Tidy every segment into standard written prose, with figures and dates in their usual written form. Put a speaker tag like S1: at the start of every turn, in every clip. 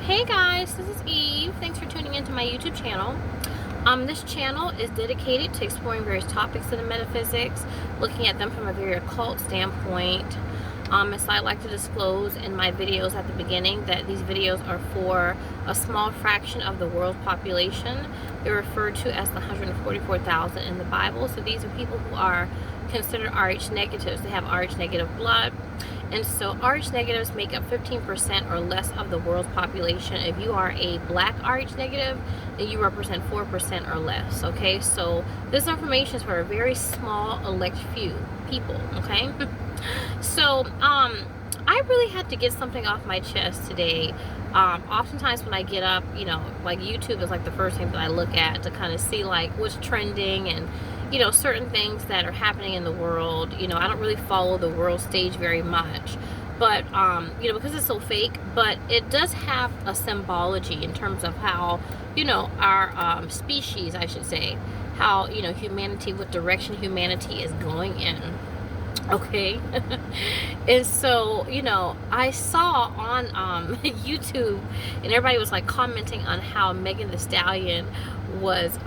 S1: Hey guys, this is Eve. Thanks for tuning into my YouTube channel. This channel is dedicated to exploring various topics of the metaphysics, looking at them from a very occult standpoint. And so I like to disclose in my videos at the beginning that these videos are for a small fraction of the world's population. They're referred to as the 144,000 in the Bible. So these are people who are considered Rh negatives. They have Rh negative blood. And so Rh negatives make up 15% or less of the world's population. If you are a black Rh negative, then you represent 4% or less. Okay, so this information is for a very small elect few people. Okay, so I really had to get something off my chest today. Oftentimes when I get up, you know, like YouTube is like the first thing that I look at to kind of see like what's trending and certain things that are happening in the world. I don't really follow the world stage very much, but because it's so fake, but it does have a symbology in terms of how our species, I should say, how humanity, what direction humanity is going in. Okay. And so I saw on YouTube, and everybody was like commenting on how Megan Thee Stallion was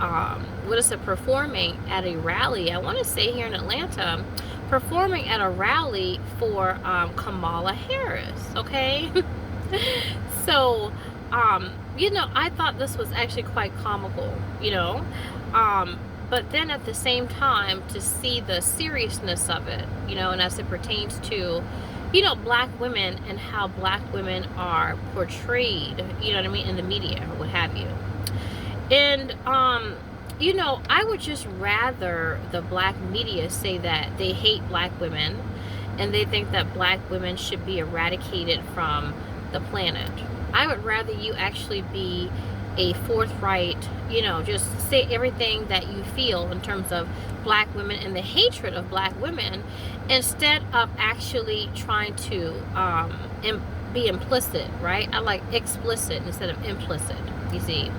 S1: performing at a rally, I want to say here in Atlanta, performing at a rally for Kamala Harris. Okay. So I thought this was actually quite comical, but then at the same time, to see the seriousness of it, and as it pertains to, black women and how black women are portrayed, in the media or what have you. And, I would just rather the black media say that they hate black women and they think that black women should be eradicated from the planet. I would rather you actually be a forthright, just say everything that you feel in terms of black women and the hatred of black women, instead of actually trying to be implicit, right? I like explicit instead of implicit, you see.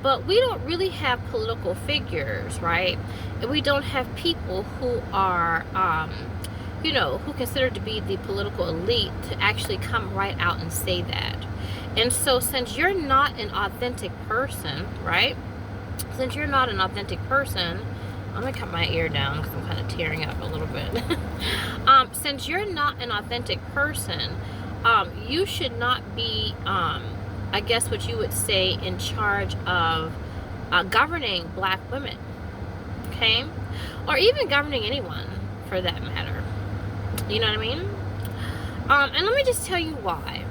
S1: But we don't really have political figures, right? And we don't have people who are who consider to be the political elite to actually come right out and say that. And so since you're not an authentic person, right? Since you're not an authentic person, I'm going to cut my ear down because I'm kind of tearing up a little bit. Since you're not an authentic person, you should not be, I guess what you would say, in charge of governing black women. Okay? Or even governing anyone for that matter. You know what I mean? And let me just tell you why.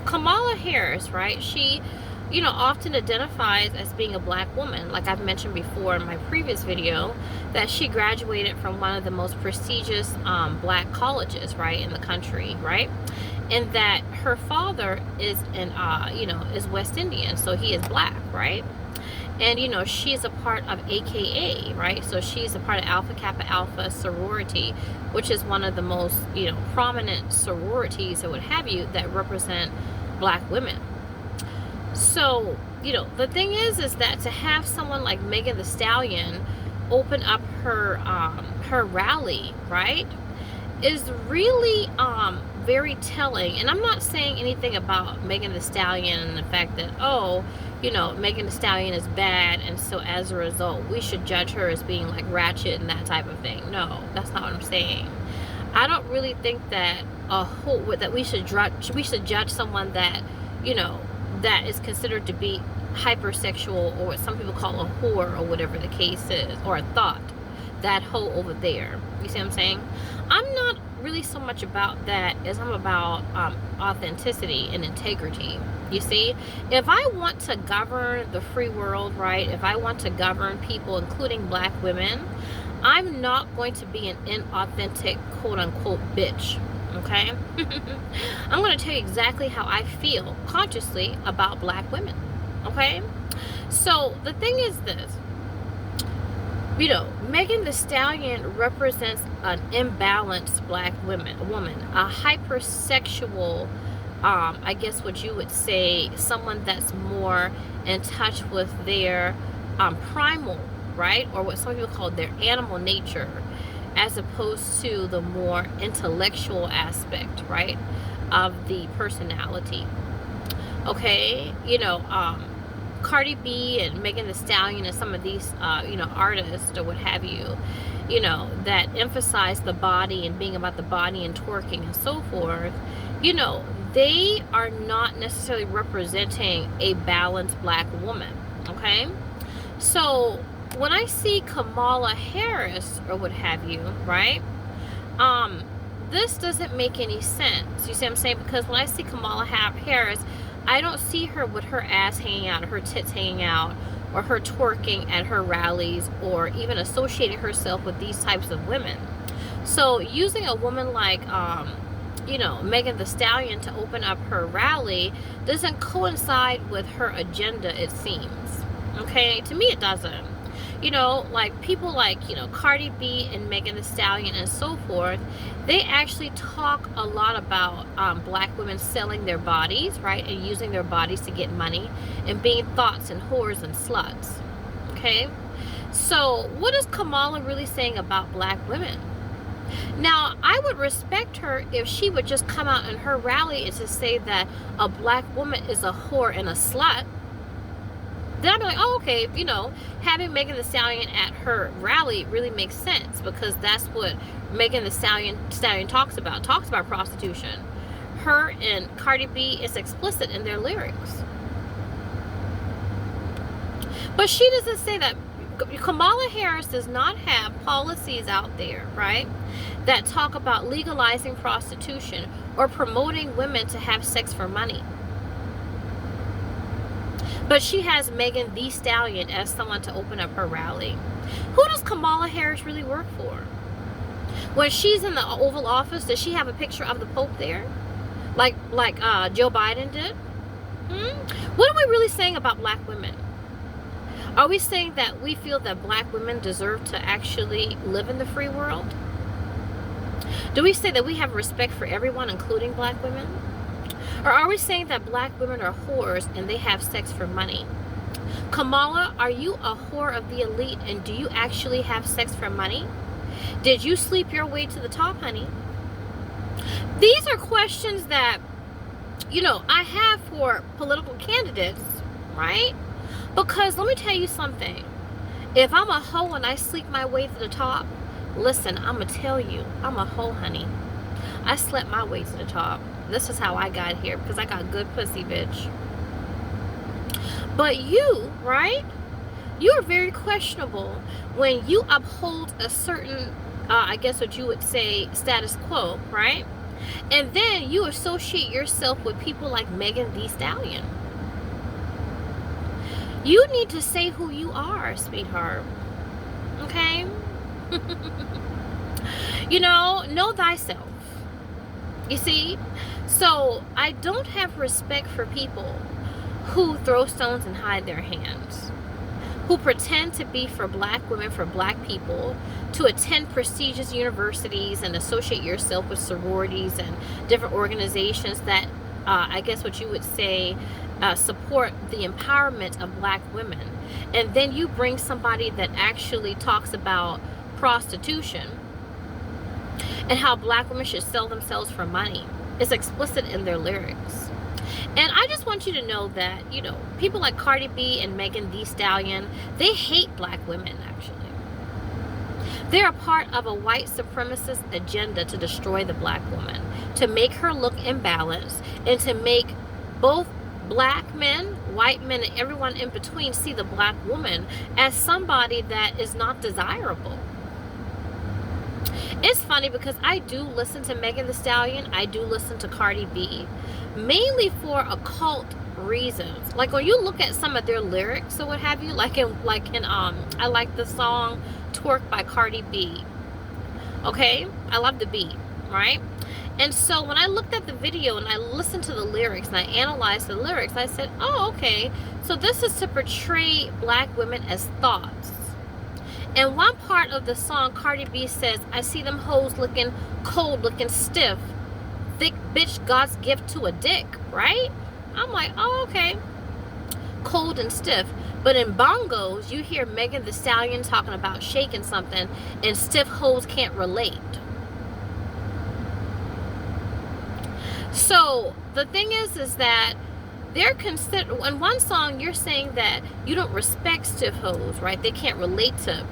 S1: Kamala Harris, right? She, often identifies as being a black woman. Like I've mentioned before in my previous video, that she graduated from one of the most prestigious black colleges, right, in the country, right? And that her father is is West Indian, so he is black, right? And she's a part of AKA, right? So she's a part of Alpha Kappa Alpha sorority, which is one of the most prominent sororities or what have you that represent black women. So the thing is that to have someone like Megan Thee Stallion open up her rally, right, is really very telling. And I'm not saying anything about Megan Thee Stallion and the fact that, Megan Thee Stallion is bad, and so as a result we should judge her as being like ratchet and that type of thing. No, that's not what I'm saying. I don't really think that that we should judge someone that that is considered to be hypersexual, or what some people call a whore, or whatever the case is, or a thought, that hoe over there. You see what I'm saying? I'm not really so much about that as I'm about authenticity and integrity. You see, if I want to govern the free world, right, if I want to govern people, including black women, I'm not going to be an inauthentic, quote-unquote, bitch. Okay? I'm going to tell you exactly how I feel consciously about black women. Okay? So the thing is this. Megan Thee Stallion represents an imbalanced black woman, a hypersexual, I guess what you would say, someone that's more in touch with their primal, right? Or what some people call their animal nature, as opposed to the more intellectual aspect, right, of the personality. Okay, Cardi B and Megan Thee Stallion and some of these, artists or what have you, that emphasize the body and being about the body and twerking and so forth, they are not necessarily representing a balanced black woman. Okay, so when I see Kamala Harris or what have you, right? This doesn't make any sense. You see what I'm saying? Because when I see Kamala Harris, I don't see her with her ass hanging out, or her tits hanging out, or her twerking at her rallies, or even associating herself with these types of women. So using a woman like, Megan Thee Stallion to open up her rally doesn't coincide with her agenda, it seems. Okay, to me it doesn't. Like people like, Cardi B and Megan Thee Stallion and so forth, they actually talk a lot about black women selling their bodies, right? And using their bodies to get money and being thoughts and whores and sluts. Okay? So what is Kamala really saying about black women? Now, I would respect her if she would just come out in her rally and to say that a black woman is a whore and a slut. Then I'd be like, oh, okay, having Megan Thee Stallion at her rally really makes sense, because that's what Megan Thee Stallion talks about prostitution. Her and Cardi B is explicit in their lyrics. But she doesn't say that. Kamala Harris does not have policies out there, right, that talk about legalizing prostitution or promoting women to have sex for money. But she has Megan Thee Stallion as someone to open up her rally. Who does Kamala Harris really work for? When she's in the Oval Office, does she have a picture of the Pope there? Like Joe Biden did? What are we really saying about black women? Are we saying that we feel that black women deserve to actually live in the free world? Do we say that we have respect for everyone, including black women? Or are we saying that black women are whores and they have sex for money? Kamala, are you a whore of the elite, and do you actually have sex for money? Did you sleep your way to the top, honey? These are questions that, I have for political candidates, right? Because let me tell you something. If I'm a hoe and I sleep my way to the top, listen, I'm going to tell you, I'm a hoe, honey. I slept my way to the top. This is how I got here, because I got good pussy, bitch. But you, right? You are very questionable when you uphold a certain, I guess what you would say, status quo, right? And then you associate yourself with people like Megan Thee Stallion. You need to say who you are, sweetheart. Okay? Know thyself. You see? So, I don't have respect for people who throw stones and hide their hands, who pretend to be for black women, for black people, to attend prestigious universities and associate yourself with sororities and different organizations that, I guess what you would say, support the empowerment of black women. And then you bring somebody that actually talks about prostitution and how black women should sell themselves for money. It's explicit in their lyrics. And I just want you to know that, people like Cardi B and Megan Thee Stallion, they hate black women, actually. They're a part of a white supremacist agenda to destroy the black woman, to make her look imbalanced, and to make both black men, white men, and everyone in between see the black woman as somebody that is not desirable. It's funny because I do listen to Megan Thee Stallion. I do listen to Cardi B, mainly for occult reasons. Like when you look at some of their lyrics or what have you, like in I like the song "Twerk" by Cardi B. Okay, I love the beat, right? And so when I looked at the video and I listened to the lyrics and I analyzed the lyrics, I said, oh, okay, so this is to portray black women as thoughts. And one part of the song, Cardi B says, I see them hoes looking cold, looking stiff, thick bitch, God's gift to a dick, right? I'm like, oh, okay, cold and stiff. But in bongos, you hear Megan Thee Stallion talking about shaking something, and stiff hoes can't relate. So the thing is that they're consider in one song you're saying that you don't respect stiff hoes, right? They can't relate to,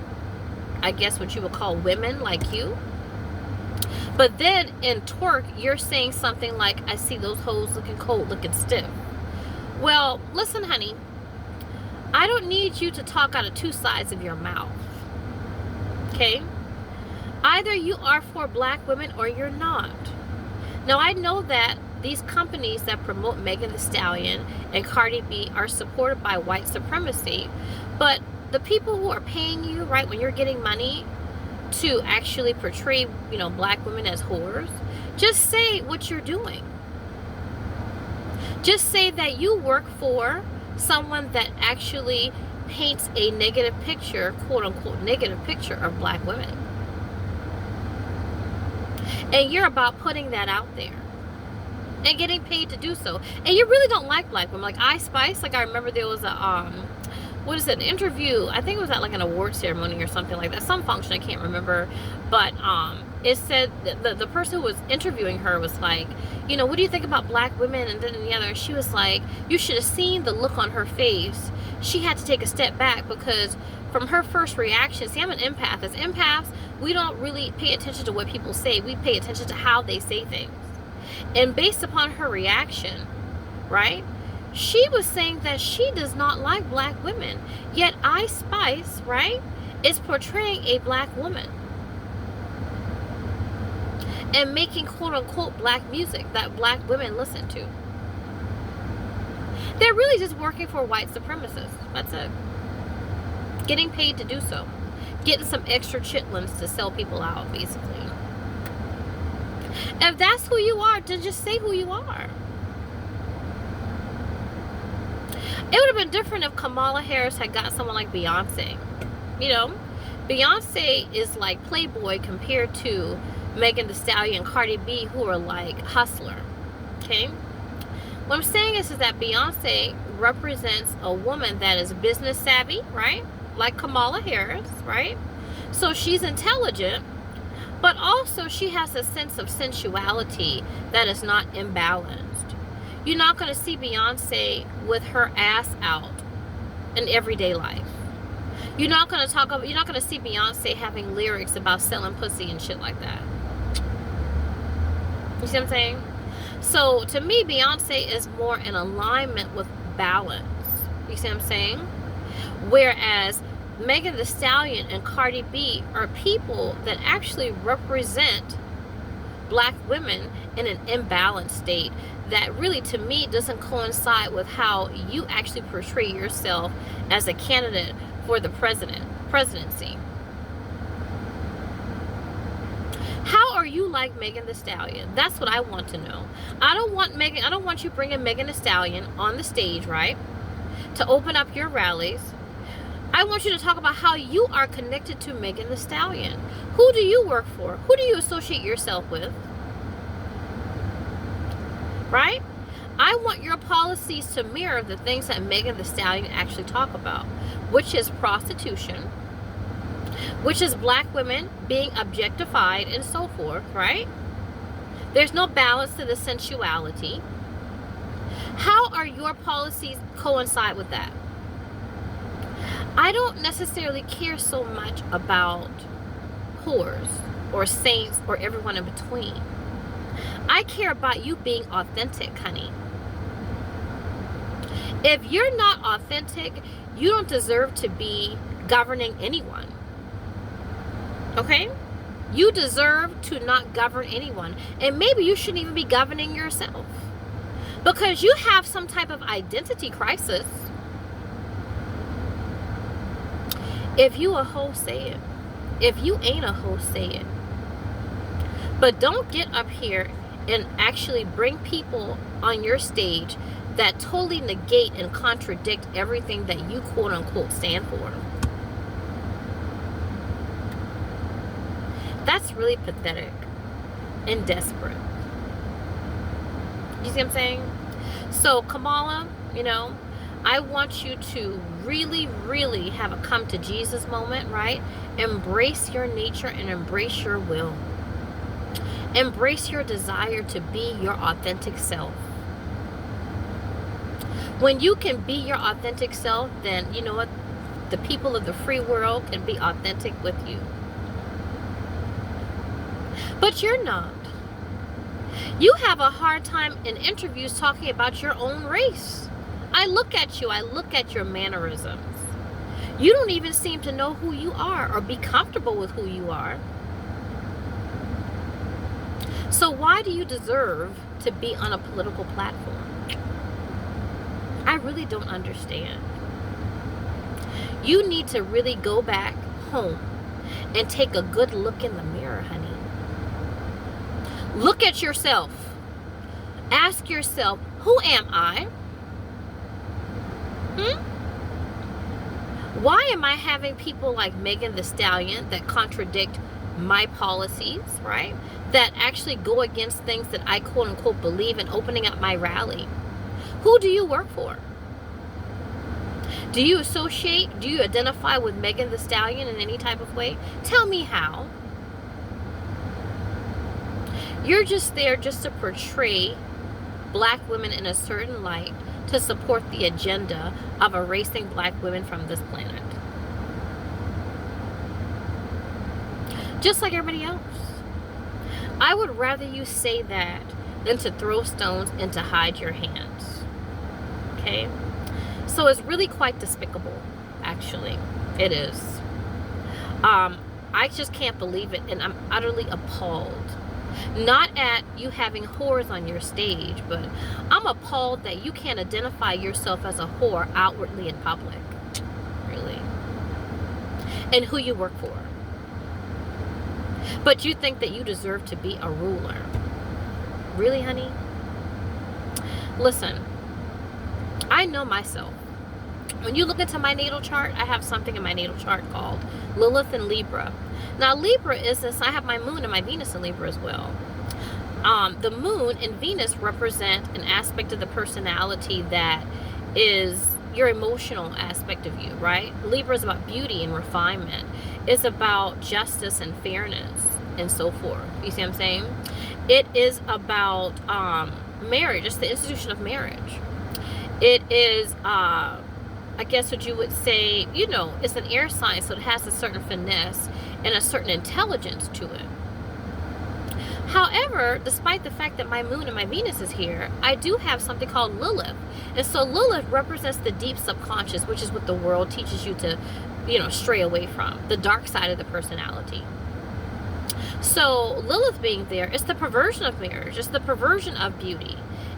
S1: I guess, what you would call women like you. But then in twerk, you're saying something like, I see those hoes looking cold, looking stiff. Well, listen, honey, I don't need you to talk out of two sides of your mouth. Okay? Either you are for black women or you're not. Now, I know that these companies that promote Megan Thee Stallion and Cardi B are supported by white supremacy, but the people who are paying you, right, when you're getting money to actually portray, you know, black women as whores, just say what you're doing. Just say that you work for someone that actually paints a negative picture, quote unquote, negative picture of black women. And you're about putting that out there and getting paid to do so. And you really don't like black women. Like Ice Spice, like I remember there was a what is it, an interview, I think it was at like an award ceremony or something like that, some function, I can't remember, but it said the person who was interviewing her was like, you know, what do you think about black women and then the other, and she was like, you should have seen the look on her face. She had to take a step back because from her first reaction, see, I'm an empath. As empaths, we don't really pay attention to what people say, we pay attention to how they say things. And based upon her reaction, right, she was saying that she does not like black women. Yet Ice Spice, right, is portraying a black woman and making quote unquote black music that black women listen to. They're really just working for white supremacists. That's it. Getting paid to do so. Getting some extra chitlins to sell people out, basically. If that's who you are, then just say who you are. It would have been different if Kamala Harris had got someone like Beyonce. You know, Beyonce is like Playboy compared to Megan Thee Stallion and Cardi B, who are like hustler. Okay? What I'm saying is that Beyonce represents a woman that is business savvy, right? Like Kamala Harris, right? So she's intelligent, but also she has a sense of sensuality that is not imbalanced. You're not going to see Beyonce with her ass out in everyday life. You're not going to see Beyonce having lyrics about selling pussy and shit like that. You see what I'm saying? So to me, Beyonce is more in alignment with balance. You see what I'm saying? Whereas Megan Thee Stallion and Cardi B are people that actually represent black women in an imbalanced state that really, to me, doesn't coincide with how you actually portray yourself as a candidate for the presidency. How are you like Megan Thee Stallion? That's what I want to know. I don't want you bringing Megan Thee Stallion on the stage, right, to open up your rallies. I want you to talk about how you are connected to Megan Thee Stallion. Who do you work for? Who do you associate yourself with? Right? I want your policies to mirror the things that Megan Thee Stallion actually talk about, which is prostitution, which is black women being objectified and so forth, right? There's no balance to the sensuality. How are your policies coincide with that? I don't necessarily care so much about whores or saints or everyone in between. I care about you being authentic, honey. If you're not authentic, you don't deserve to be governing anyone. Okay? You deserve to not govern anyone. And maybe you shouldn't even be governing yourself. Because you have some type of identity crisis. If you a hoe, say it. If you ain't a hoe, say it. But don't get up here and actually bring people on your stage that totally negate and contradict everything that you quote unquote stand for. That's really pathetic and desperate. You see what I'm saying? So Kamala, you know, I want you to really, really have a come to Jesus moment, right? Embrace your nature and embrace your will. Embrace your desire to be your authentic self. When you can be your authentic self, then you know what? The people of the free world can be authentic with you. But you're not. You have a hard time in interviews talking about your own race. I look at you, I look at your mannerisms. You don't even seem to know who you are or be comfortable with who you are. So why do you deserve to be on a political platform? I really don't understand. You need to really go back home and take a good look in the mirror, honey. Look at yourself. Ask yourself, who am I? Why am I having people like Megan Thee Stallion that contradict my policies, right? That actually go against things that I quote unquote believe in, opening up my rally? Who do you work for? Do you associate, do you identify with Megan Thee Stallion in any type of way? Tell me how. You're just there just to portray black women in a certain light to support the agenda of erasing black women from this planet. Just like everybody else. I would rather you say that than to throw stones and to hide your hands. Okay? So it's really quite despicable, actually. It is. I just can't believe it, and I'm utterly appalled. Not at you having whores on your stage, but I'm appalled that you can't identify yourself as a whore outwardly in public. Really. And who you work for. But you think that you deserve to be a ruler. Really, honey? Listen, I know myself. When you look into my natal chart, I have something in my natal chart called Lilith and Libra. Now, Libra is this, I have my moon and my Venus in Libra as well. The moon and Venus represent an aspect of the personality that is your emotional aspect of you, right? Libra is about beauty and refinement. It's about justice and fairness and so forth. You see what I'm saying? It is about marriage. It's the institution of marriage. It is, I guess what you would say, you know, it's an air sign, so it has a certain finesse and a certain intelligence to it. However, despite the fact that my moon and my Venus is here, I do have something called Lilith. And so Lilith represents the deep subconscious, which is what the world teaches you to, you know, stray away from. The dark side of the personality. So Lilith being there, it's the perversion of marriage. It's the perversion of beauty.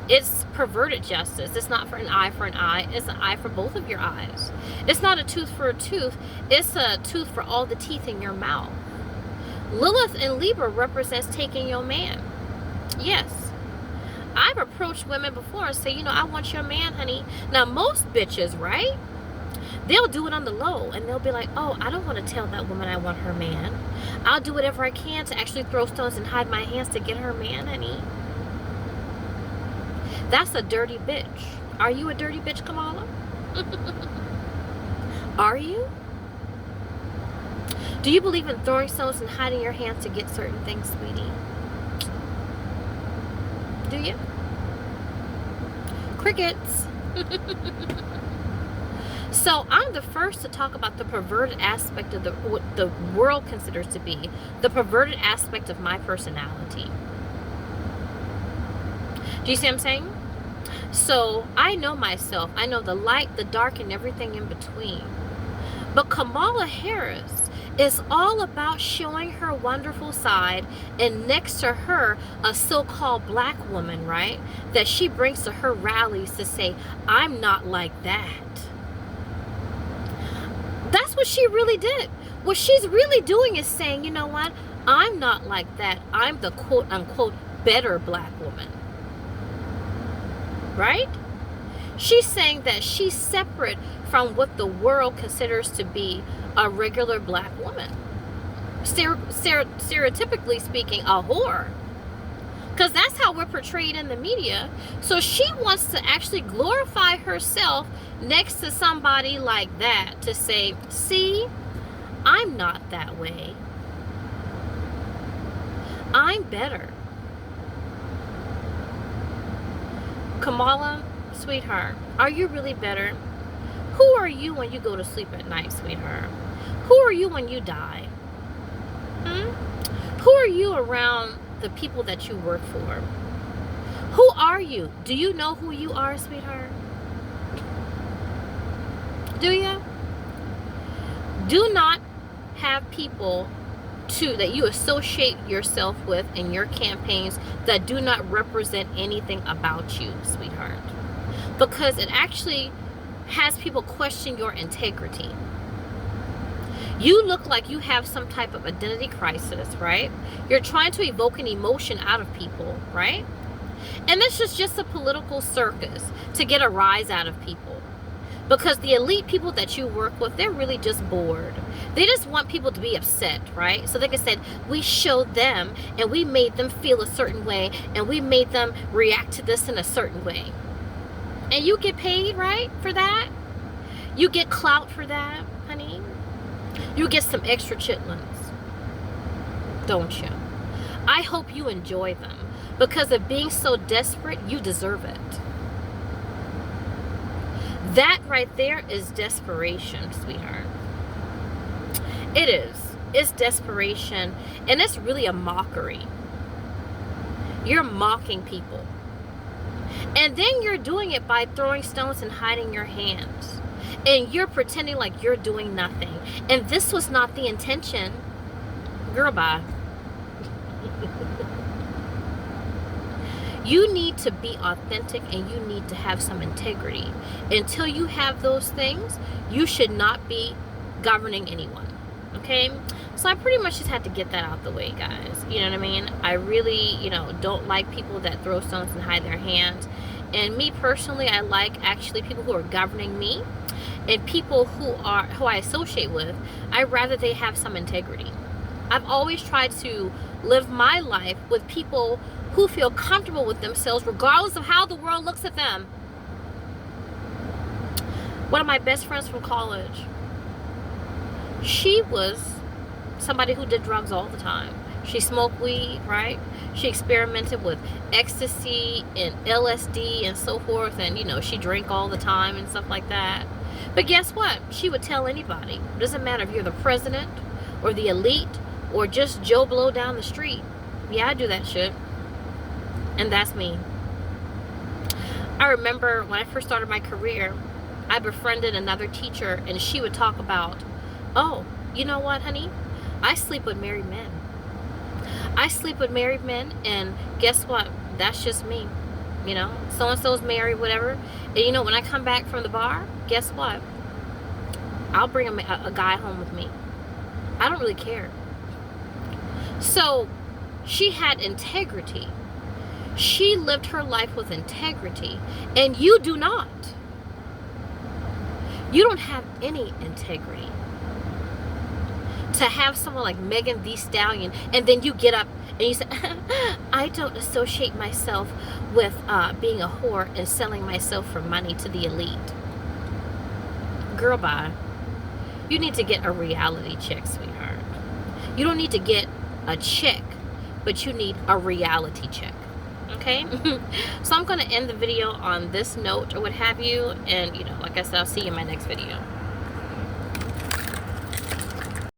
S1: It's perverted justice. It's not for an eye, it's an eye for both of your eyes. It's not a tooth for a tooth, it's a tooth for all the teeth in your mouth. Lilith in Libra represents taking your man. Yes. I've approached women before and say, you know, I want your man, honey. Now, most bitches, right? They'll do it on the low and they'll be like, oh, I don't want to tell that woman I want her man. I'll do whatever I can to actually throw stones and hide my hands to get her man, honey. That's a dirty bitch. Are you a dirty bitch, Kamala? Are you? Do you believe in throwing stones and hiding your hands to get certain things, sweetie? Do you? Crickets. So I'm the first to talk about the perverted aspect of what the world considers to be the perverted aspect of my personality. Do you see what I'm saying? So I know myself. I know the light, the dark, and everything in between. But Kamala Harris is all about showing her wonderful side, and next to her, a so-called black woman, right? That she brings to her rallies to say, I'm not like that. That's what she really did. What she's really doing is saying, you know what? I'm not like that. I'm the quote-unquote better black woman. Right? She's saying that she's separate from what the world considers to be a regular black woman. Stereotypically speaking, a whore. Because that's how we're portrayed in the media. So she wants to actually glorify herself next to somebody like that to say, see, I'm not that way. I'm better. Kamala, sweetheart, are you really better? Who are you when you go to sleep at night, sweetheart? Who are you when you die? Who are you around the people that you work for? Who are you? Do you know who you are, sweetheart? Do you? Do not have people that you associate yourself with in your campaigns that do not represent anything about you, sweetheart. Because it actually has people question your integrity. You look like you have some type of identity crisis, right? You're trying to evoke an emotion out of people, right? And this is just a political circus to get a rise out of people. Because the elite people that you work with, they're really just bored. They just want people to be upset, right? So they can say, we showed them and we made them feel a certain way and we made them react to this in a certain way. And you get paid, right, for that? You get clout for that, honey. You get some extra chitlins, don't you? I hope you enjoy them. Because of being so desperate, you deserve it. That right there is desperation, sweetheart. It is. It's desperation. And it's really a mockery. You're mocking people. And then you're doing it by throwing stones and hiding your hands. And you're pretending like you're doing nothing. And this was not the intention. Girl, bye. You need to be authentic and you need to have some integrity. Until you have those things, you should not be governing anyone. Okay? So I pretty much just had to get that out the way, guys. You know what I mean? I really, don't like people that throw stones and hide their hands. And me personally, I like actually people who are governing me and people who I associate with. I'd rather they have some integrity. I've always tried to live my life with people who feel comfortable with themselves regardless of how the world looks at them. One of my best friends from college, she was somebody who did drugs all the time. She smoked weed, right? She experimented with ecstasy and LSD and so forth, and she drank all the time and stuff like that. But guess what? She would tell anybody. It doesn't matter if you're the president or the elite or just Joe Blow down the street. Yeah, I do that shit. And that's me. I remember when I first started my career, I befriended another teacher and she would talk about, oh, you know what, honey? I sleep with married men. I sleep with married men, and guess what? That's just me. So-and-so's married, whatever. And when I come back from the bar, guess what? I'll bring a guy home with me. I don't really care. So she had integrity. She lived her life with integrity, and you do not. You don't have any integrity. To have someone like Megan Thee Stallion, and then you get up and you say, I don't associate myself with being a whore and selling myself for money to the elite. Girl, bye. You need to get a reality check, sweetheart. You don't need to get a check, but you need a reality check. Okay? So I'm going to end the video on this note or what have you. And, like I said, I'll see you in my next video.